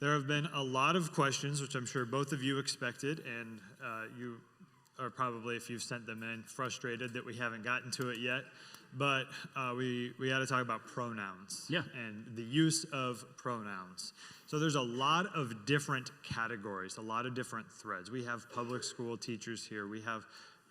There have been a lot of questions, which I'm sure both of you expected, and you are probably, if you've sent them in, frustrated that we haven't gotten to it yet. But we got to talk about pronouns and the use of pronouns. So there's a lot of different categories, a lot of different threads. We have public school teachers here. We have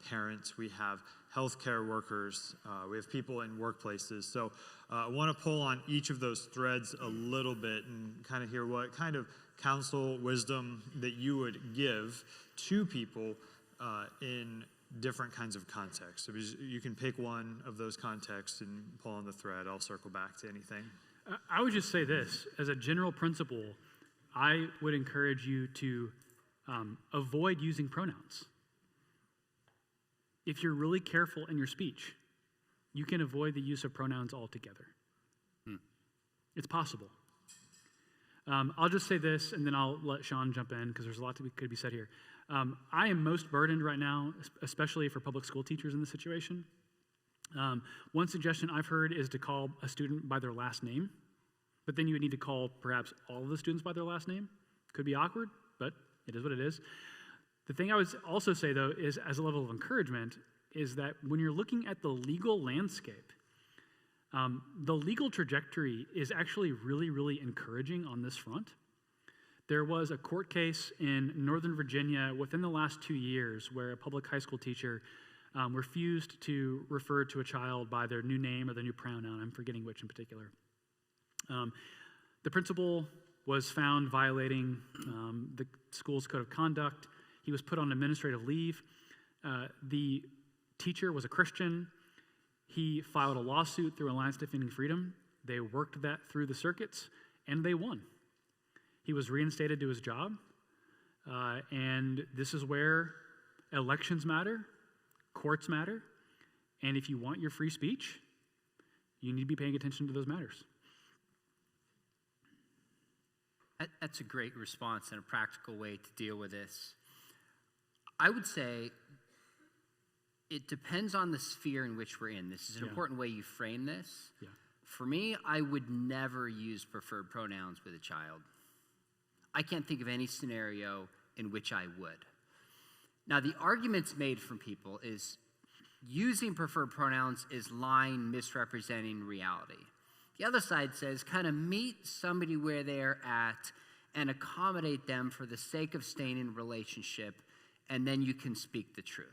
parents. We have healthcare workers. We have people in workplaces. So I want to pull on each of those threads a little bit and kind of hear what kind of counsel, wisdom that you would give to people in different kinds of contexts. So you can pick one of those contexts and pull on the thread. I'll circle back to anything. I would just say this. As a general principle, I would encourage you to avoid using pronouns. If you're really careful in your speech, you can avoid the use of pronouns altogether. It's possible. I'll just say this, and then I'll let Sean jump in, because there's a lot could be said here. I am most burdened right now, especially for public school teachers in this situation. One suggestion I've heard is to call a student by their last name, but then you would need to call perhaps all of the students by their last name. Could be awkward, but it is what it is. The thing I would also say, though, is as a level of encouragement, is that when you're looking at the legal landscape, the legal trajectory is actually really, really encouraging on this front. There was a court case in Northern Virginia within the last 2 years where a public high school teacher refused to refer to a child by their new name or their new pronoun. I'm forgetting which in particular. The principal was found violating the school's code of conduct. He was put on administrative leave. The teacher was a Christian. He filed a lawsuit through Alliance Defending Freedom. They worked that through the circuits, and they won. He was reinstated to his job, and this is where elections matter, courts matter, and if you want your free speech, you need to be paying attention to those matters. That's a great response and a practical way to deal with this. I would say it depends on the sphere in which we're in. This is an important way you frame this. Yeah. For me, I would never use preferred pronouns with a child. I can't think of any scenario in which I would. Now, the arguments made from people is using preferred pronouns is lying, misrepresenting reality. The other side says kind of meet somebody where they're at and accommodate them for the sake of staying in a relationship, and then you can speak the truth.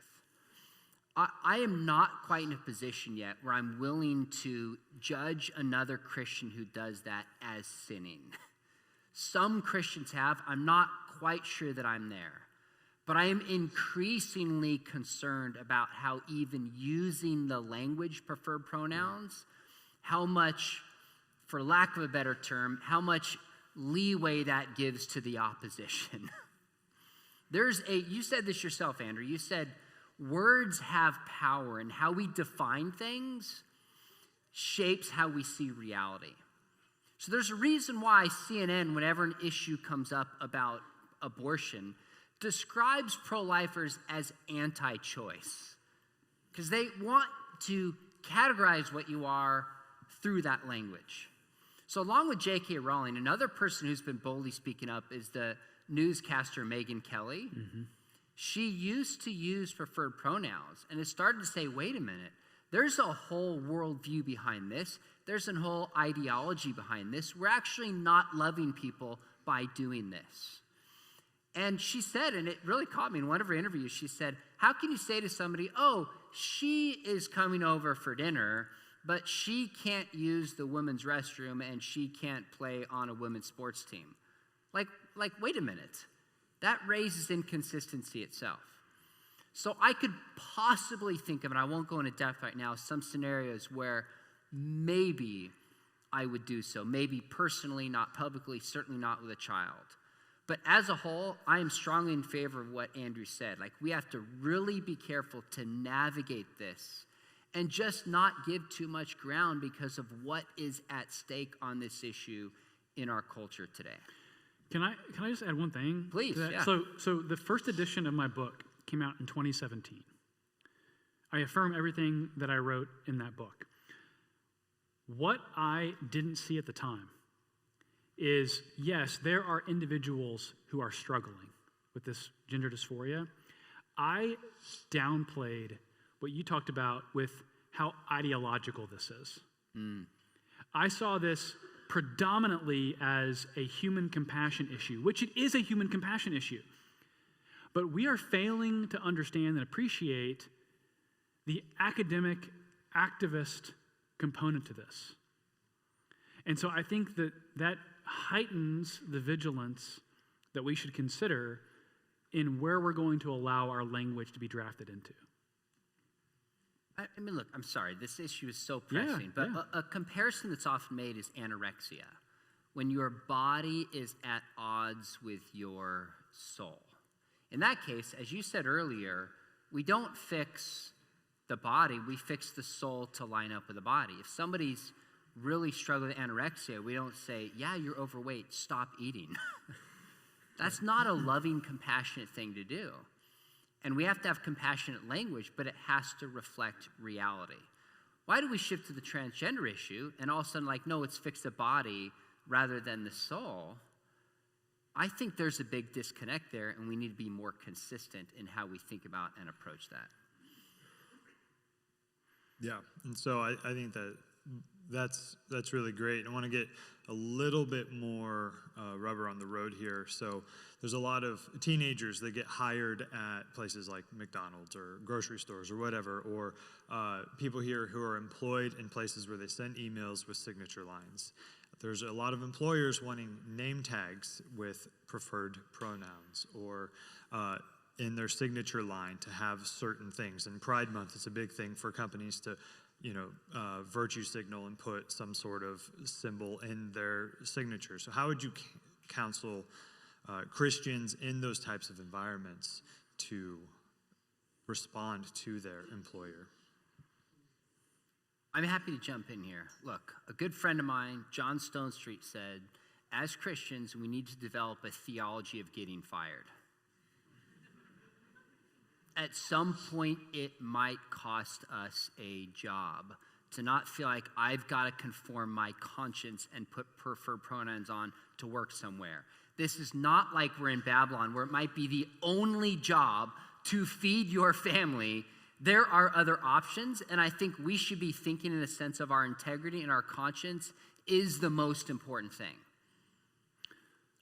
I am not quite in a position yet where I'm willing to judge another Christian who does that as sinning. Some Christians have. I'm not quite sure that I'm there. But I am increasingly concerned about how even using the language preferred pronouns, how much, for lack of a better term, how much leeway that gives to the opposition. You said this yourself, Andrew. You said words have power, and how we define things shapes how we see reality. So there's a reason why CNN, whenever an issue comes up about abortion, describes pro-lifers as anti-choice, because they want to categorize what you are through that language. So along with J.K. Rowling, another person who's been boldly speaking up is the newscaster Megyn Kelly. Mm-hmm. She used to use preferred pronouns and has started to say, wait a minute, there's a whole worldview behind this. There's a whole ideology behind this. We're actually not loving people by doing this. And she said, and it really caught me in one of her interviews, she said, how can you say to somebody, oh, she is coming over for dinner, but she can't use the women's restroom and she can't play on a women's sports team? Like, wait a minute. That raises inconsistency itself. So I could possibly think of, and I won't go into depth right now, some scenarios where maybe I would do so. Maybe personally, not publicly, certainly not with a child. But as a whole, I am strongly in favor of what Andrew said. Like, we have to really be careful to navigate this and just not give too much ground because of what is at stake on this issue in our culture today. Can I just add one thing? Please, yeah. So the first edition of my book came out in 2017. I affirm everything that I wrote in that book. What I didn't see at the time is, yes, there are individuals who are struggling with this gender dysphoria. I downplayed what you talked about with how ideological this is. I saw this predominantly as a human compassion issue, which it is a human compassion issue. But we are failing to understand and appreciate the academic activist component to this. And so I think that heightens the vigilance that we should consider in where we're going to allow our language to be drafted into. I mean, look, I'm sorry, this issue is so pressing, but a comparison that's often made is anorexia, when your body is at odds with your soul. In that case, as you said earlier, we don't fix the body, we fix the soul to line up with the body. If somebody's really struggling with anorexia, we don't say, yeah, you're overweight, stop eating. That's not a loving, compassionate thing to do. And we have to have compassionate language, but it has to reflect reality. Why do we shift to the transgender issue and all of a sudden no, it's fix the body rather than the soul? I think there's a big disconnect there, and we need to be more consistent in how we think about and approach that. Yeah, and so I think that's really great. I want to get a little bit more rubber on the road here. So there's a lot of teenagers that get hired at places like McDonald's or grocery stores or whatever, or people here who are employed in places where they send emails with signature lines. There's a lot of employers wanting name tags with preferred pronouns or in their signature line to have certain things. And Pride Month is a big thing for companies to virtue signal and put some sort of symbol in their signature. So how would you counsel Christians in those types of environments to respond to their employer? I'm happy to jump in here. Look, a good friend of mine, John Stonestreet, said, as Christians, we need to develop a theology of getting fired. At some point, it might cost us a job to not feel like I've got to conform my conscience and put preferred pronouns on to work somewhere. This is not like we're in Babylon where it might be the only job to feed your family. There are other options, and I think we should be thinking in a sense of our integrity and our conscience is the most important thing.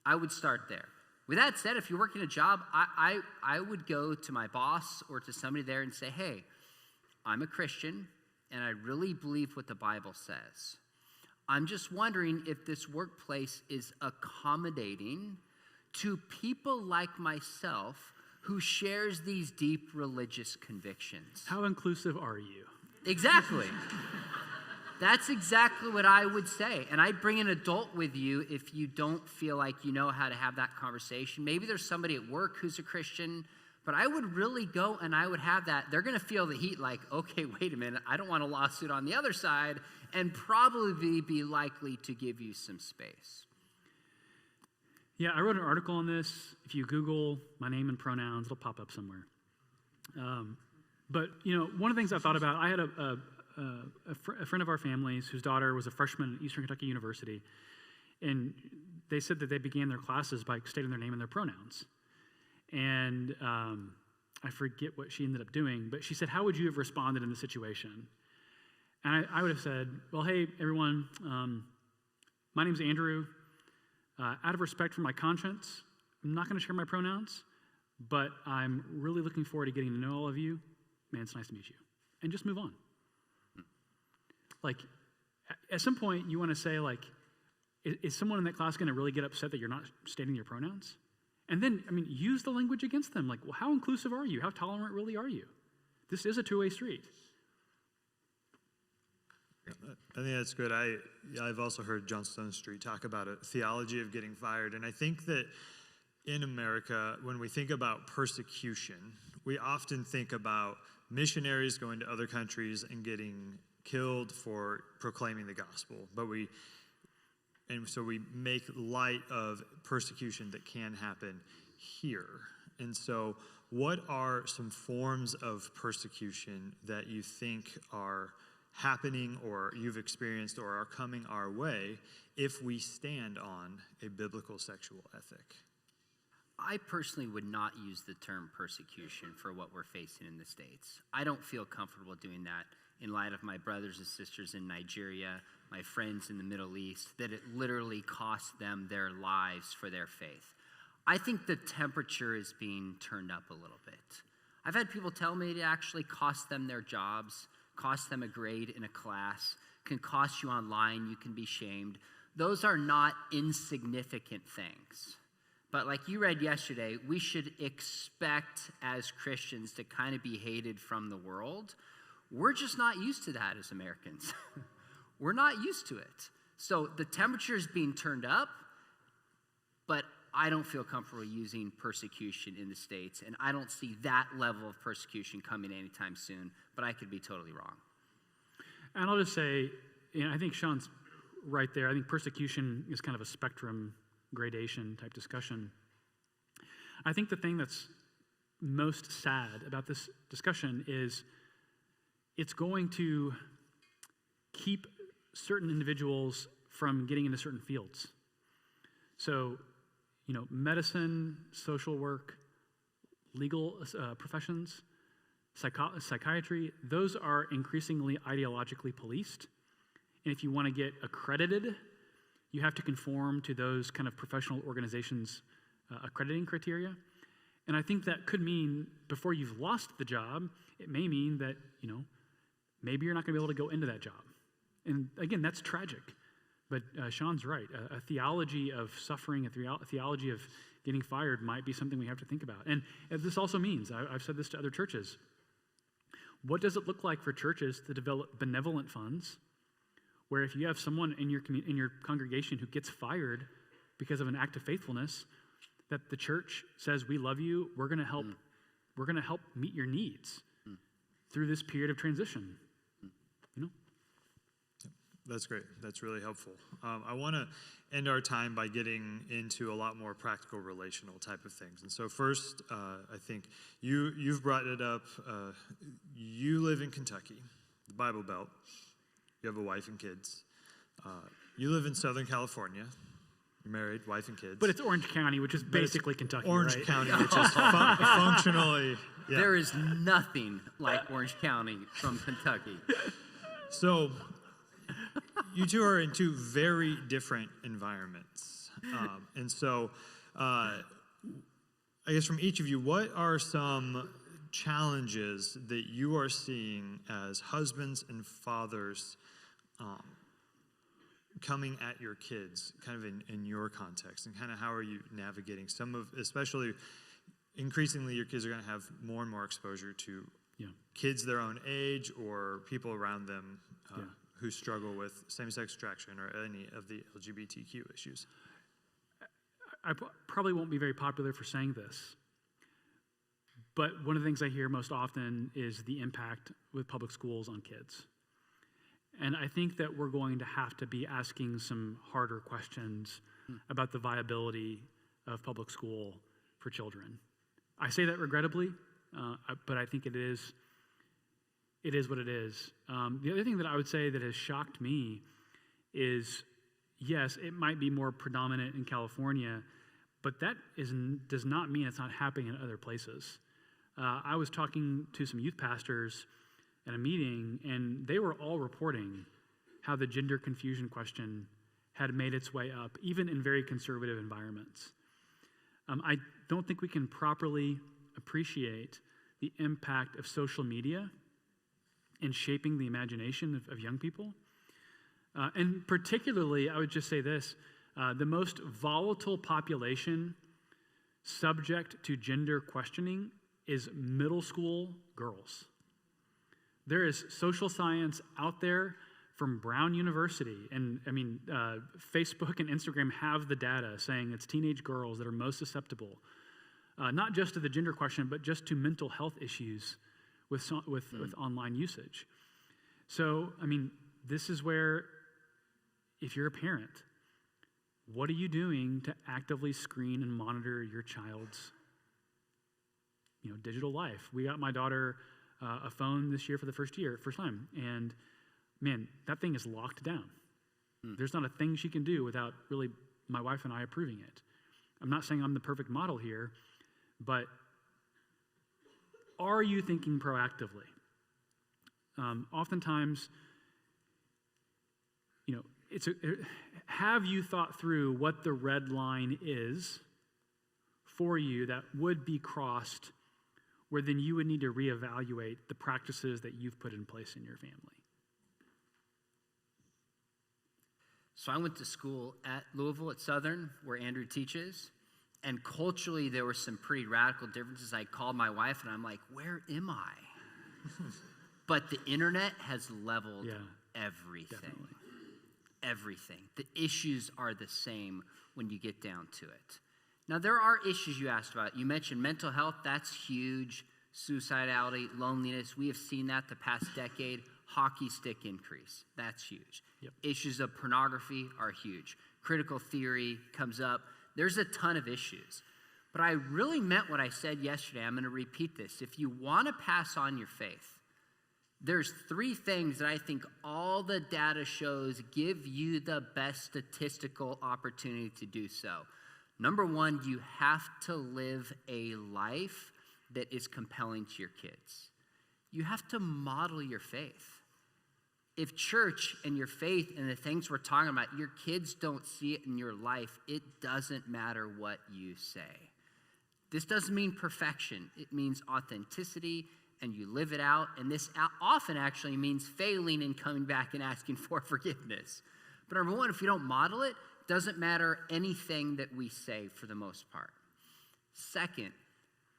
I would start there. With that said, if you're working a job, I would go to my boss or to somebody there and say, hey, I'm a Christian, and I really believe what the Bible says. I'm just wondering if this workplace is accommodating to people like myself who shares these deep religious convictions. How inclusive are you? Exactly. That's exactly what I would say. And I'd bring an adult with you if you don't feel like you know how to have that conversation. Maybe there's somebody at work who's a Christian, but I would really go and I would have that. They're going to feel the heat like, okay, wait a minute, I don't want a lawsuit on the other side, and probably be likely to give you some space. Yeah, I wrote an article on this. If you Google my name and pronouns, it'll pop up somewhere. But, one of the things I thought about, I had a friend of our family's whose daughter was a freshman at Eastern Kentucky University, and they said that they began their classes by stating their name and their pronouns. And I forget what she ended up doing, but she said, how would you have responded in this situation? And I would have said, well, hey, everyone, my name's Andrew. Out of respect for my conscience, I'm not going to share my pronouns, but I'm really looking forward to getting to know all of you. Man, it's nice to meet you. And just move on. Like, at some point, you want to say, is someone in that class going to really get upset that you're not stating your pronouns? And then, use the language against them. Like, well, how inclusive are you? How tolerant really are you? This is a two-way street. I think that's good. I've also heard John Stonestreet talk about a theology of getting fired. And I think that in America, when we think about persecution, we often think about missionaries going to other countries and getting killed for proclaiming the gospel. So we make light of persecution that can happen here. And so what are some forms of persecution that you think are happening or you've experienced or are coming our way if we stand on a biblical sexual ethic? I personally would not use the term persecution for what we're facing in the States. I don't feel comfortable doing that in light of my brothers and sisters in Nigeria, my friends in the Middle East, that it literally cost them their lives for their faith. I think the temperature is being turned up a little bit. I've had people tell me it actually cost them their jobs, cost them a grade in a class, can cost you online, you can be shamed. Those are not insignificant things. But like you read yesterday, we should expect as Christians to kind of be hated from the world. We're just not used to that as Americans. We're not used to it. So the temperature is being turned up, but I don't feel comfortable using persecution in the States, and I don't see that level of persecution coming anytime soon, but I could be totally wrong. And I'll just say, I think Sean's right there. I think persecution is kind of a spectrum gradation type discussion. I think the thing that's most sad about this discussion is it's going to keep certain individuals from getting into certain fields. So, medicine, social work, legal professions, psychiatry, those are increasingly ideologically policed. And if you want to get accredited, you have to conform to those kind of professional organizations' accrediting criteria. And I think that could mean before you've lost the job, it may mean that, maybe you're not going to be able to go into that job. And again, that's tragic. But Sean's right. A theology of suffering, a theology of getting fired might be something we have to think about. And this also means, I've said this to other churches, what does it look like for churches to develop benevolent funds where if you have someone in your congregation who gets fired because of an act of faithfulness, that the church says, we love you, we're going to help meet your needs through this period of transition. That's great. That's really helpful. I want to end our time by getting into a lot more practical relational type of things. And so first, I think you've brought it up. You live in Kentucky, the Bible Belt. You have a wife and kids. You live in Southern California. You're married, wife and kids. But it's Orange County, which is basically Kentucky, Orange right? County, which is functionally. Yeah. There is nothing like Orange County from Kentucky. So you two are in two very different environments. And so I guess from each of you, what are some challenges that you are seeing as husbands and fathers coming at your kids, kind of in your context, and kind of how are you navigating especially increasingly your kids are going to have more and more exposure to kids their own age or people around them who struggle with same-sex attraction or any of the LGBTQ issues. I probably won't be very popular for saying this, but one of the things I hear most often is the impact with public schools on kids. And I think that we're going to have to be asking some harder questions about the viability of public school for children. I say that regrettably, but I think it is what it is. The other thing that I would say that has shocked me is, yes, it might be more predominant in California, but that does not mean it's not happening in other places. I was talking to some youth pastors at a meeting, and they were all reporting how the gender confusion question had made its way up, even in very conservative environments. I don't think we can properly appreciate the impact of social media in shaping the imagination of young people. And particularly, I would just say this, the most volatile population subject to gender questioning is middle school girls. There is social science out there from Brown University, and Facebook and Instagram have the data saying it's teenage girls that are most susceptible, not just to the gender question, but just to mental health issues with online usage. So, this is where, if you're a parent, what are you doing to actively screen and monitor your child's, digital life? We got my daughter a phone this year for the first time, and man, that thing is locked down. There's not a thing she can do without really my wife and I approving it. I'm not saying I'm the perfect model here, but are you thinking proactively? Oftentimes, have you thought through what the red line is for you that would be crossed, where then you would need to reevaluate the practices that you've put in place in your family? So I went to school at Louisville at Southern, where Andrew teaches, and culturally there were some pretty radical differences. I called my wife and I'm like, where am I? But the internet has leveled everything. Definitely. Everything. The issues are the same when you get down to it. Now, there are issues you asked about. You mentioned mental health. That's huge. Suicidality, loneliness. We have seen that the past decade. Hockey stick increase. That's huge. Yep. Issues of pornography are huge. Critical theory comes up. There's a ton of issues. But I really meant what I said yesterday. I'm going to repeat this. If you want to pass on your faith, there's 3 things that I think all the data shows give you the best statistical opportunity to do so. Number 1, you have to live a life that is compelling to your kids. You have to model your faith. If church and your faith and the things we're talking about, your kids don't see it in your life, it doesn't matter what you say. This doesn't mean perfection. It means authenticity, and you live it out. And this often actually means failing and coming back and asking for forgiveness. But number 1, if you don't model it, doesn't matter anything that we say for the most part. Second,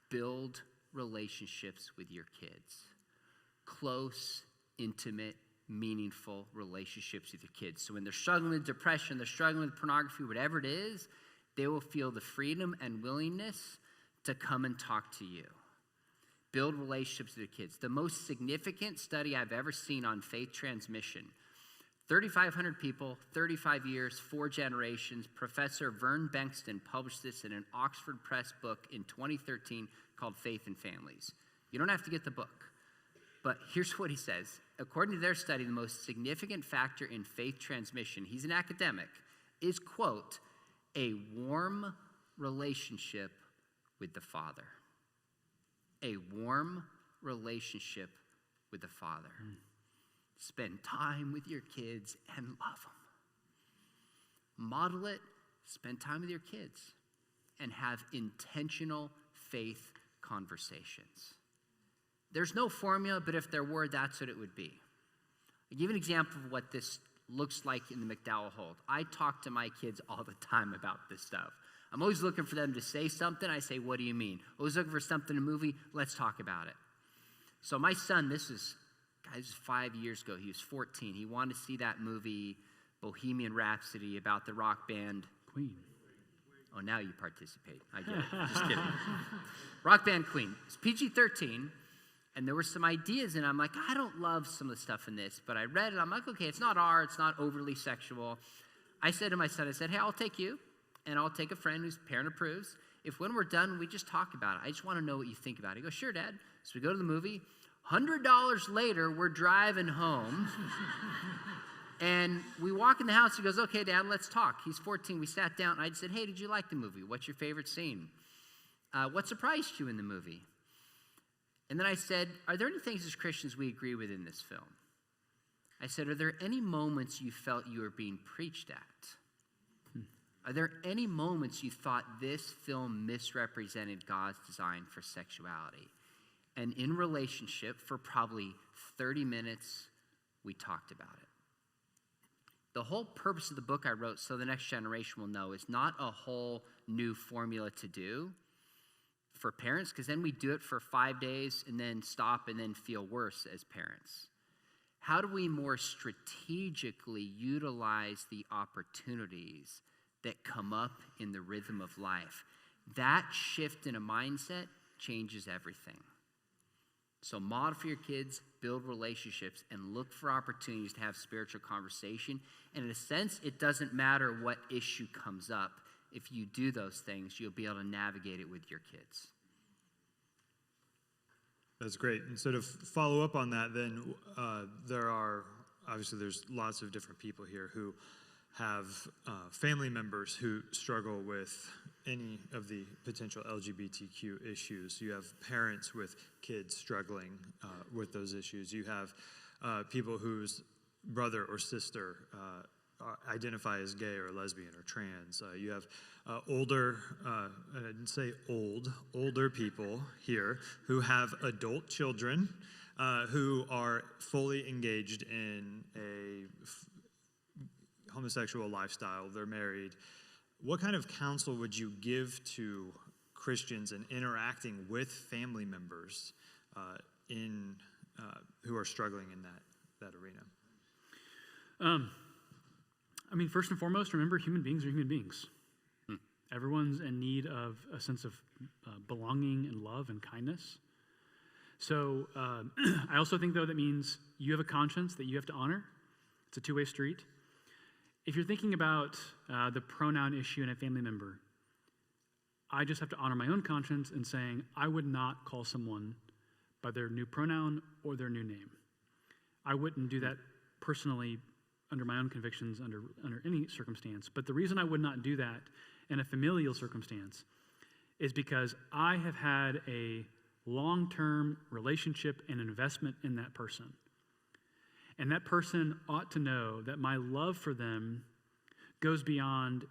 build relationships with your kids. Close, intimate, meaningful relationships with your kids. So when they're struggling with depression, they're struggling with pornography, whatever it is, they will feel the freedom and willingness to come and talk to you. Build relationships with your kids. The most significant study I've ever seen on faith transmission, 3,500 people, 35 years, 4 generations. Professor Vern Bengtson published this in an Oxford Press book in 2013 called Faith and Families. You don't have to get the book, but here's what he says. According to their study, the most significant factor in faith transmission, he's an academic, is, quote, a warm relationship with the Father. A warm relationship with the Father. Spend time with your kids and love them. Model it, spend time with your kids, and have intentional faith conversations. There's no formula, but if there were, that's what it would be. I'll give you an example of what this looks like in the McDowell hold. I talk to my kids all the time about this stuff. I'm always looking for them to say something. I say, what do you mean? Always looking for something in a movie. Let's talk about it. So my son, this is 5 years ago. He was 14. He wanted to see that movie, Bohemian Rhapsody, about the rock band Queen. Oh, now you participate. I get it. Just kidding. Rock band Queen. It's PG-13, and there were some ideas, and I'm like, I don't love some of the stuff in this, but I read it. I'm like, okay, it's not R. It's not overly sexual. I said to my son, hey, I'll take you, and I'll take a friend whose parent approves. If when we're done, we just talk about it. I just want to know what you think about it. He goes, sure, Dad. So we go to the movie. $100 later, we're driving home. And we walk in the house. He goes, okay, Dad, let's talk. He's 14. We sat down. And I said, hey, did you like the movie? What's your favorite scene? What surprised you in the movie? And then I said, are there any things as Christians we agree with in this film? I said, are there any moments you felt you were being preached at? Are there any moments you thought this film misrepresented God's design for sexuality? And in relationship, for probably 30 minutes, we talked about it. The whole purpose of the book I wrote, So the Next Generation Will Know, is not a whole new formula to do for parents, because then we do it for 5 days and then stop and then feel worse as parents. How do we more strategically utilize the opportunities that come up in the rhythm of life? That shift in a mindset changes everything. So model for your kids, build relationships, and look for opportunities to have spiritual conversation. And in a sense, it doesn't matter what issue comes up. If you do those things, you'll be able to navigate it with your kids. That's great. And so to follow up on that, then there are obviously there's lots of different people here who have family members who struggle with any of the potential LGBTQ issues. You have parents with kids struggling with those issues. You have people whose brother or sister identify as gay or lesbian or trans. You have older, I didn't say older people here who have adult children who are fully engaged in a homosexual lifestyle. They're married. What kind of counsel would you give to Christians in interacting with family members who are struggling in that arena? I mean, first and foremost, remember human beings are human beings. Everyone's in need of a sense of belonging and love and kindness. So I also think, though, that means you have a conscience that you have to honor. It's a two-way street. If you're thinking about the pronoun issue in a family member, I just have to honor my own conscience in saying I would not call someone by their new pronoun or their new name. I wouldn't do that personally under my own convictions under any circumstance. But the reason I would not do that in a familial circumstance is because I have had a long-term relationship and investment in that person. And that person ought to know that my love for them goes beyond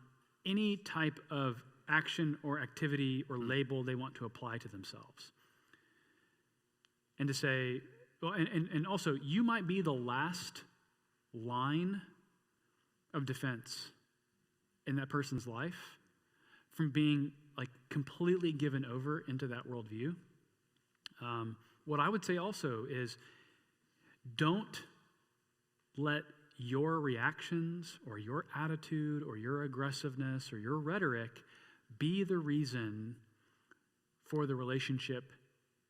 any type of action or activity or label they want to apply to themselves. And to say, well, and also, you might be the last line of defense in that person's life from being like completely given over into that worldview. What I would say also is don't let your reactions or your attitude or your aggressiveness or your rhetoric be the reason for the relationship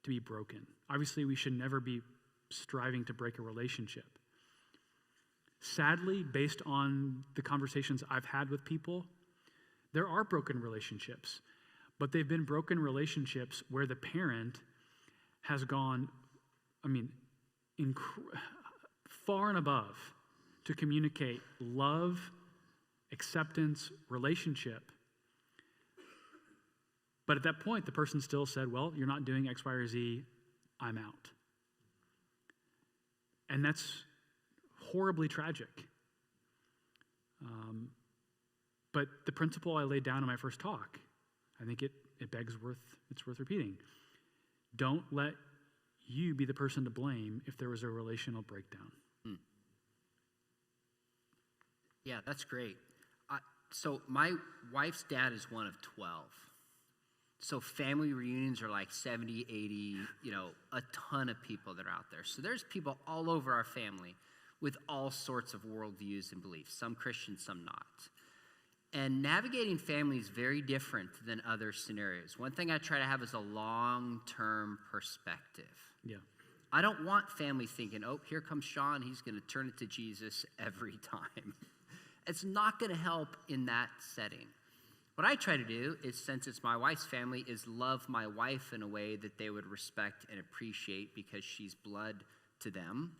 to be broken. Obviously, we should never be striving to break a relationship. Sadly, based on the conversations I've had with people, there are broken relationships, but they've been broken relationships where the parent has gone, far and above to communicate love, acceptance, relationship. But at that point, the person still said, well, you're not doing X, Y, or Z, I'm out. And that's horribly tragic. But the principle I laid down in my first talk, I think it's worth repeating. Don't let you be the person to blame if there was a relational breakdown. Yeah, that's great. So my wife's dad is one of 12. So family reunions are like 70, 80, a ton of people that are out there. So there's people all over our family with all sorts of worldviews and beliefs, some Christian, some not. And navigating family is very different than other scenarios. One thing I try to have is a long-term perspective. Yeah. I don't want family thinking, oh, here comes Sean, he's going to turn it to Jesus every time. It's not going to help in that setting. What I try to do is, since it's my wife's family, is love my wife in a way that they would respect and appreciate because she's blood to them.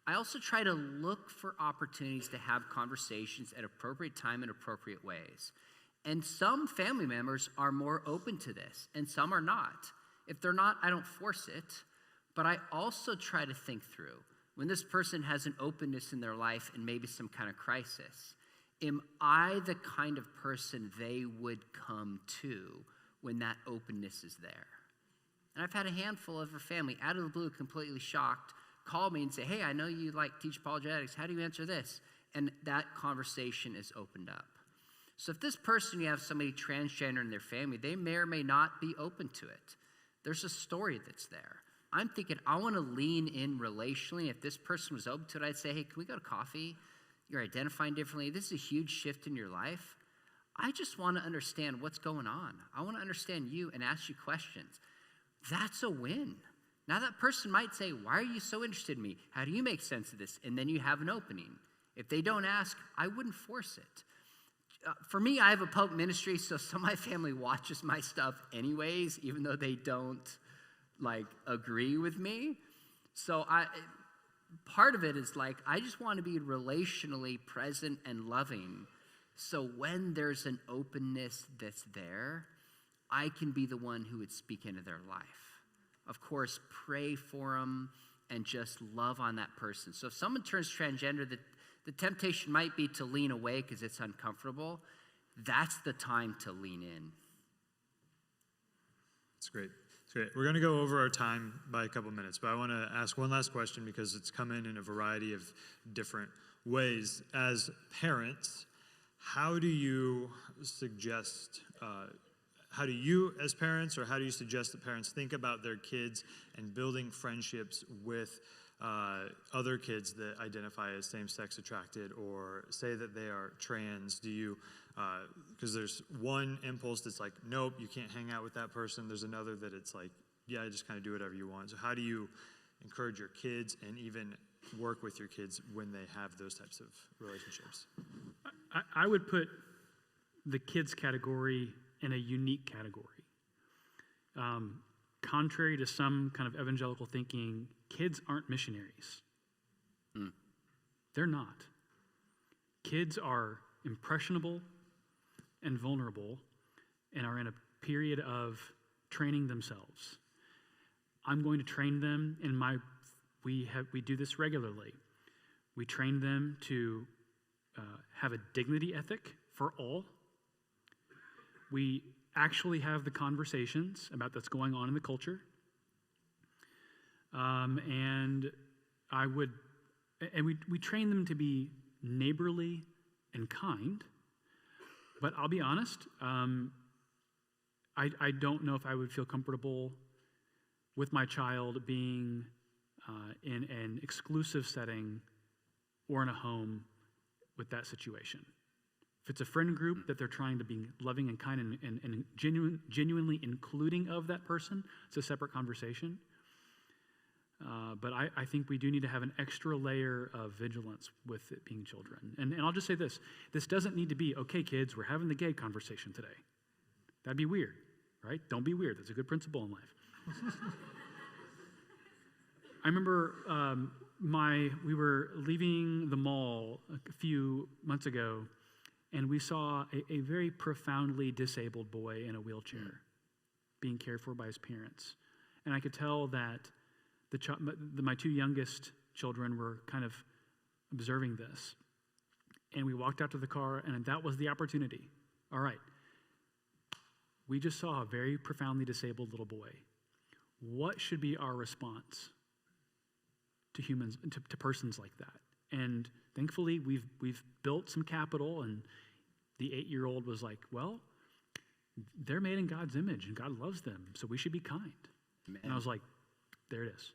I also try to look for opportunities to have conversations at appropriate time in appropriate ways. And some family members are more open to this, and some are not. If they're not, I don't force it. But I also try to think through, when this person has an openness in their life and maybe some kind of crisis, am I the kind of person they would come to when that openness is there? And I've had a handful of her family, out of the blue, completely shocked, call me and say, hey, I know you teach apologetics. How do you answer this? And that conversation is opened up. So if this person, you have somebody transgender in their family, they may or may not be open to it. There's a story that's there. I'm thinking, I want to lean in relationally. If this person was open to it, I'd say, hey, can we go to coffee? You're identifying differently. This is a huge shift in your life. I just want to understand what's going on. I want to understand you and ask you questions. That's a win. Now that person might say, why are you so interested in me? How do you make sense of this? And then you have an opening. If they don't ask, I wouldn't force it. For me, I have a public ministry, so some of my family watches my stuff anyways, even though they don't agree with me. So part of it is like, I just want to be relationally present and loving. So when there's an openness that's there, I can be the one who would speak into their life. Of course, pray for them and just love on that person. So if someone turns transgender, the temptation might be to lean away because it's uncomfortable. That's the time to lean in. It's great. It's great. We're going to go over our time by a couple minutes, but I want to ask one last question because it's come in a variety of different ways. As parents, how do you suggest, how do you as parents, or how do you suggest that parents think about their kids and building friendships with other kids that identify as same-sex attracted or say that they are trans? Do you, because there's one impulse that's like, nope, you can't hang out with that person. There's another that it's like, yeah, just kind of do whatever you want. So how do you encourage your kids and even work with your kids when they have those types of relationships? I would put the kids category in a unique category. Contrary to some kind of evangelical thinking, kids aren't missionaries. They're not. Kids are impressionable and vulnerable and are in a period of training themselves. I'm going to train them we do this regularly. We train them to have a dignity ethic for all. We actually have the conversations about what's going on in the culture. And we train them to be neighborly and kind. But I'll be honest, I don't know if I would feel comfortable with my child being in an exclusive setting or in a home with that situation. If it's a friend group that they're trying to be loving and kind and genuinely including of that person, it's a separate conversation. But I think we do need to have an extra layer of vigilance with it being children. And I'll just say this. This doesn't need to be, okay, kids, we're having the gay conversation today. That'd be weird, right? Don't be weird. That's a good principle in life. I remember we were leaving the mall a few months ago, and we saw a very profoundly disabled boy in a wheelchair being cared for by his parents. And I could tell that my two youngest children were kind of observing this. And we walked out to the car, and that was the opportunity. All right. We just saw a very profoundly disabled little boy. What should be our response to humans, to persons like that? And thankfully, we've built some capital, and the 8-year-old was like, well, they're made in God's image, and God loves them, so we should be kind. Amen. And I was like, there it is.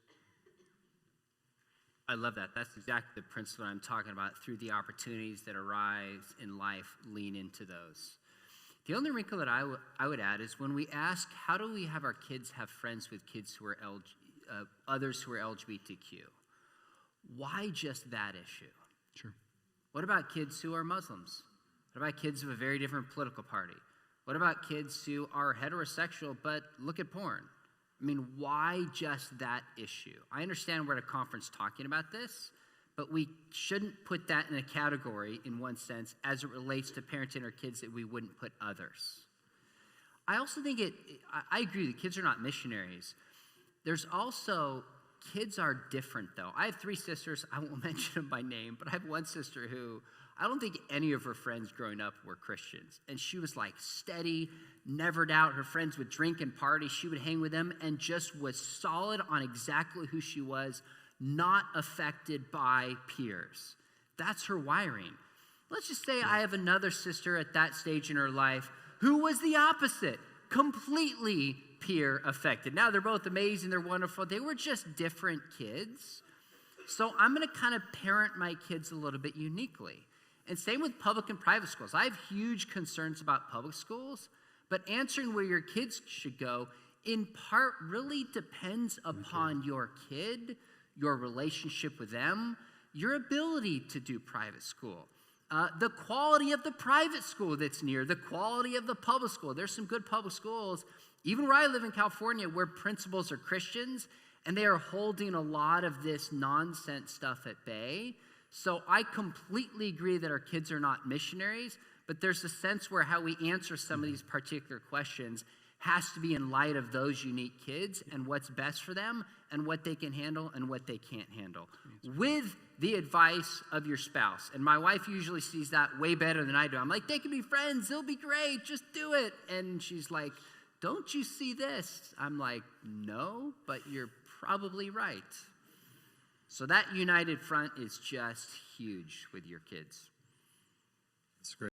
I love that. That's exactly the principle I'm talking about. Through the opportunities that arise in life, lean into those. The only wrinkle that I would add is when we ask, how do we have our kids have friends with kids who are others who are LGBTQ? Why just that issue? Sure. What about kids who are Muslims? What about kids of a very different political party? What about kids who are heterosexual but look at porn? I mean, why just that issue? I understand we're at a conference talking about this, but we shouldn't put that in a category, in one sense, as it relates to parenting our kids that we wouldn't put others. I also think I agree that kids are not missionaries. There's also, kids are different, though. I have 3 sisters. I won't mention them by name, but I have one sister who, I don't think any of her friends growing up were Christians. And she was like steady, never doubt. Her friends would drink and party. She would hang with them and just was solid on exactly who she was, not affected by peers. That's her wiring. Let's just say I have another sister at that stage in her life who was the opposite, completely peer affected. Now they're both amazing, they're wonderful. They were just different kids. So I'm going to kind of parent my kids a little bit uniquely. And same with public and private schools. I have huge concerns about public schools, but answering where your kids should go in part really depends upon your kid, your relationship with them, your ability to do private school, the quality of the private school that's near, the quality of the public school. There's some good public schools, even where I live in California, where principals are Christians, And they are holding a lot of this nonsense stuff at bay. So I completely agree that our kids are not missionaries, but there's a sense where how we answer some of these particular questions has to be in light of those unique kids and what's best for them and what they can handle and what they can't handle. With the advice of your spouse. And my wife usually sees that way better than I do. I'm like, they can be friends. They'll be great. Just do it. And she's like, don't you see this? I'm like, no, but you're probably right. So that united front is just huge with your kids. That's great.